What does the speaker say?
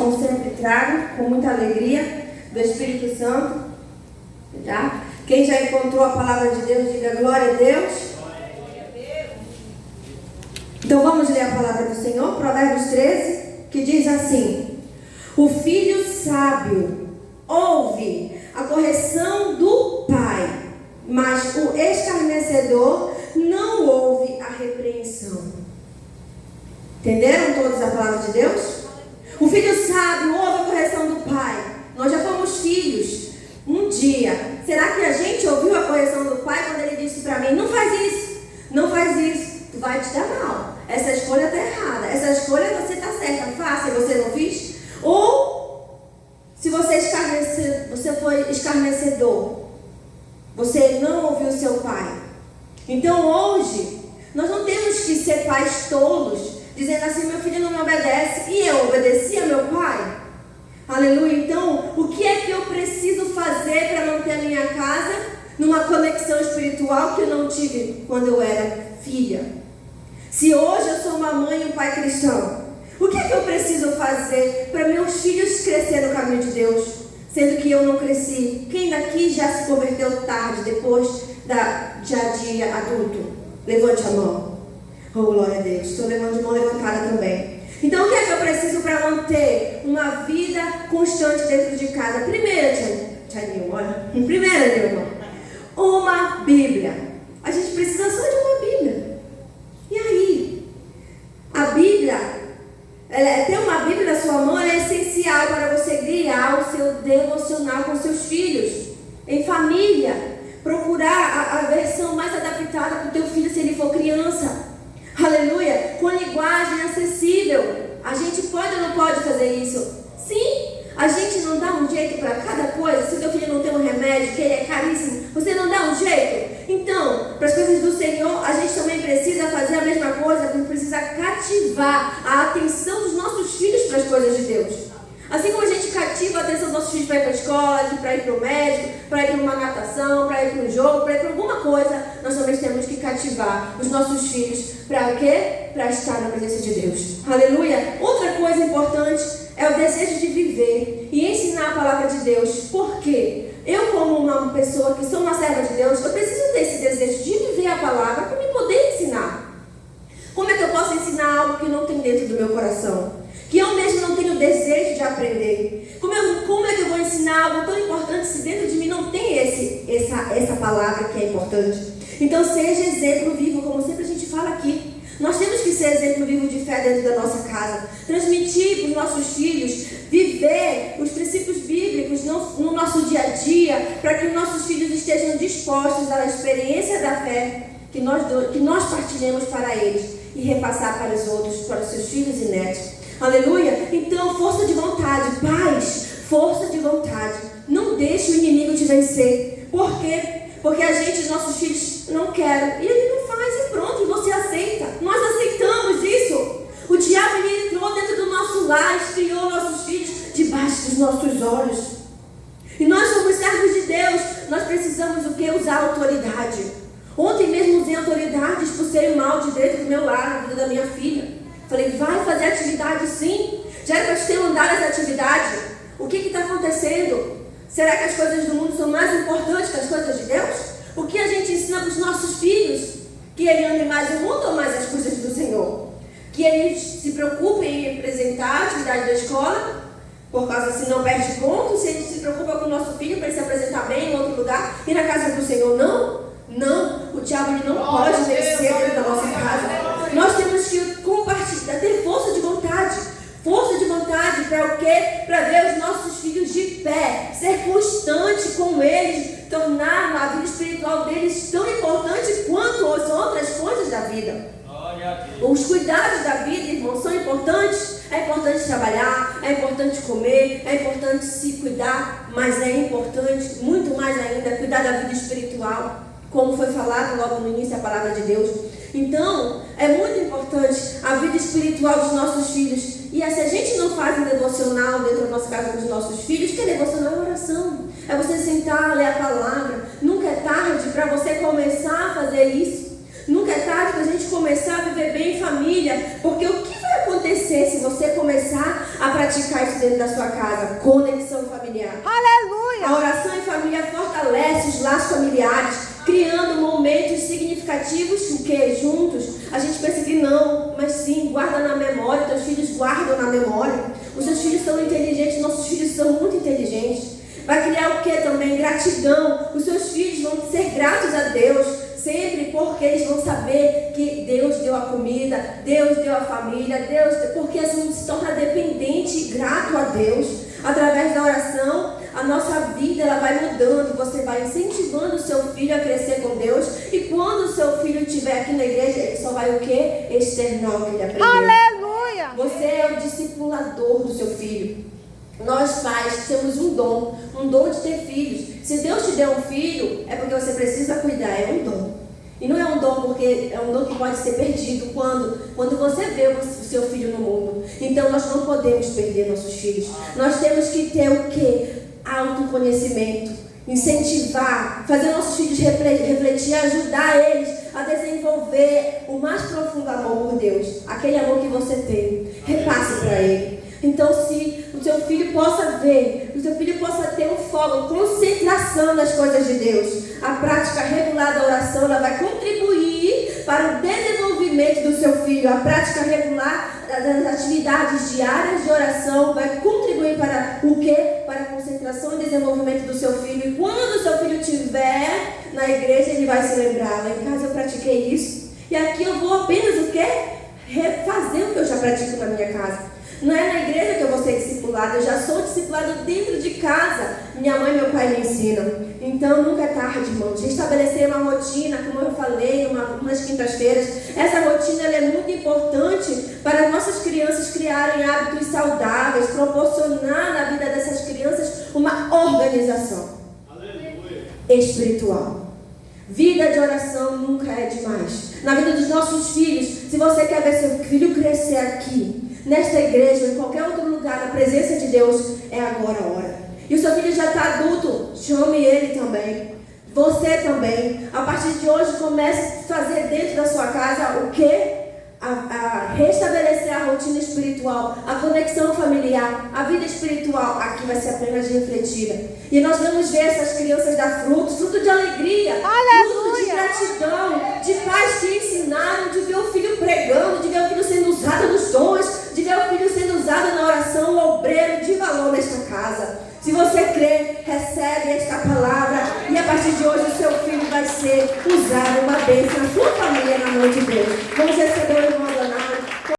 como sempre trago, com muita alegria, do Espírito Santo. Tá? Quem já encontrou a palavra de Deus, diga glória a Deus. Então vamos ler a palavra do Senhor, Provérbios 13, que diz assim: o filho sábio ouve a correção do pai, mas o escarnecedor não ouve a repreensão. Entenderam todos a palavra de Deus? O filho sábio ouve a correção do pai. Nós já fomos filhos. Um dia, será que a gente ouviu a correção do pai quando ele disse para mim: não faz isso, não faz isso, tu vai te dar mal, essa escolha está errada, essa escolha você está certa, faça e você não fez? Ou se você foi escarnecedor, você não ouviu seu pai. Então hoje nós não temos que ser pais tolos, dizendo assim: meu filho não me obedece, e eu obedeci a meu pai. Aleluia. Então, o que é que eu preciso fazer para manter a minha casa numa conexão espiritual que eu não tive quando eu era filha? Se hoje eu sou uma mãe e um pai cristão, o que é que eu preciso fazer para meus filhos crescerem no caminho de Deus, sendo que eu não cresci? Quem daqui já se converteu tarde, depois de adulto? Levante a mão. Oh, glória a Deus. Estou levando de mão levantada também. Então, o que é que eu preciso para manter uma vida constante dentro de casa? Primeiro, tia Nilma, olha. Primeiro, Nilma, uma Bíblia. A gente precisa só de uma Bíblia. E aí? A Bíblia, ter uma Bíblia na sua mão é essencial para você guiar o seu devocional com seus filhos. Em família, procurar a versão mais adaptada para o teu filho se ele for criança. Aleluia, com linguagem acessível. A gente pode ou não pode fazer isso? Sim, a gente não dá um jeito para cada coisa. Se o teu filho não tem um remédio, que ele é caríssimo, você não dá um jeito? Então, para as coisas do Senhor, a gente também precisa fazer a mesma coisa. A gente precisa cativar a atenção dos nossos filhos para as coisas de Deus. Assim como a gente cativa a atenção dos nossos filhos para ir para a escola, para ir para o médico, para ir para uma natação, para ir para um jogo, para ir para alguma coisa, nós também temos que cativar os nossos filhos para o quê? Para estar na presença de Deus. Aleluia! Outra coisa importante é o desejo de viver e ensinar a palavra de Deus. Por quê? Eu, como uma pessoa que sou uma serva de Deus, eu preciso ter esse desejo de viver a palavra para me poder ensinar. Como é que eu posso ensinar algo que não tem dentro do meu coração? Que eu mesmo não tenho desejo de aprender. Como é que eu vou ensinar algo tão importante se dentro de mim não tem essa palavra que é importante? Então seja exemplo vivo, como sempre a gente fala aqui. Nós temos que ser exemplo vivo de fé dentro da nossa casa. Transmitir para os nossos filhos, viver os princípios bíblicos no nosso dia a dia, para que os nossos filhos estejam dispostos à experiência da fé que nós partilhemos para eles e repassar para os outros, para os seus filhos e netos. Aleluia? Então, força de vontade, paz, força de vontade. Não deixe o inimigo te vencer. Por quê? Porque os nossos filhos não querem. E ele não faz e pronto, e você aceita. Nós aceitamos isso. O diabo ele entrou dentro do nosso lar, criou nossos filhos debaixo dos nossos olhos. E nós somos servos de Deus. Nós precisamos o quê? Usar autoridade. Ontem mesmo usei autoridade, expulsei o mal de dentro do meu lar, na vida da minha filha. Falei, vai fazer atividade sim. Já era para te ter mandado essa atividade. O que está acontecendo? Será que as coisas do mundo são mais importantes que as coisas de Deus? O que a gente ensina para os nossos filhos? Que ele ame mais o mundo ou mais as coisas do Senhor? Que eles se preocupem em apresentar a atividade da escola, por causa se não perde ponto. Se a gente se preocupa com o nosso filho para ele se apresentar bem em outro lugar, e na casa do Senhor não? Não, o diabo ele não pode vencer dentro da nossa casa. Nós temos que compartilhar, ter força de vontade. Força de vontade para o quê? Para ver os nossos filhos de pé, ser constante com eles, tornar a vida espiritual deles tão importante quanto as outras coisas da vida. Os cuidados da vida, irmãos, são importantes. É importante trabalhar, é importante comer, é importante se cuidar, mas é importante, muito mais ainda, cuidar da vida espiritual, como foi falado logo no início a palavra de Deus. Então, é muito importante a vida espiritual dos nossos filhos. E se a gente não faz um devocional dentro da nossa casa com os nossos filhos, que é devocional é oração. É você sentar, ler a palavra. Nunca é tarde para você começar a fazer isso. Nunca é tarde para a gente começar a viver bem em família. Porque o que vai acontecer se você começar a praticar isso dentro da sua casa. Conexão familiar. Aleluia. A oração em família fortalece os laços familiares, criando momentos significativos que juntos a gente pensa que não, mas sim, guarda na memória. Teus filhos guardam na memória. Os seus filhos são inteligentes, nossos filhos são muito inteligentes. Vai criar o que também? Gratidão. Os seus filhos vão ser gratos a Deus sempre, porque eles vão saber que Deus deu a comida, Deus deu a família, porque assim se torna dependente e grato a Deus. Através da oração, a nossa vida ela vai mudando. Você vai incentivando o seu filho a crescer com Deus. E quando o seu filho estiver aqui na igreja, ele só vai o quê? Externar o que ele aprendeu. Aleluia. Você é o discipulador do seu filho. Nós pais temos um dom de ter filhos. Se Deus te deu um filho, é porque você precisa cuidar, é um dom. E não é um dom porque é um dom que pode ser perdido quando você vê o seu filho no mundo. Então nós não podemos perder nossos filhos. Nós temos que ter o quê? Autoconhecimento, incentivar, fazer nossos filhos refletir, ajudar eles a desenvolver o mais profundo amor por Deus. Aquele amor que você tem, repasse para ele. Então, se o seu filho possa ver, o seu filho possa ter um foco, concentração nas coisas de Deus, a prática regular da oração, ela vai contribuir para o desenvolvimento do seu filho. A prática regular das atividades diárias de oração vai contribuir para o quê? Para a concentração e desenvolvimento do seu filho. E quando o seu filho estiver na igreja, ele vai se lembrar: lá em casa eu pratiquei isso, e aqui eu vou apenas o quê? Refazer o que eu já pratico na minha casa. Não é na igreja que eu vou ser discipulada, eu já sou discipulada dentro de casa. Minha mãe e meu pai me ensinam. Então nunca é tarde, irmãos, de estabelecer uma rotina, como eu falei, umas quintas-feiras. Essa rotina ela é muito importante para as nossas crianças criarem hábitos saudáveis, proporcionar na vida dessas crianças uma organização espiritual. Vida de oração nunca é demais. Na vida dos nossos filhos, se você quer ver seu filho crescer aqui, nesta igreja ou em qualquer outro lugar, na presença de Deus, é agora a hora. E o seu filho já está adulto, chame ele também. Você também. A partir de hoje, comece a fazer dentro da sua casa o quê? A restabelecer a rotina espiritual, a conexão familiar, a vida espiritual. Aqui vai ser apenas refletida. E nós vamos ver essas crianças dar fruto de alegria, fruto de gratidão, de pais que ensinaram, de ver o filho pregando, de ver o filho sendo usado nos dons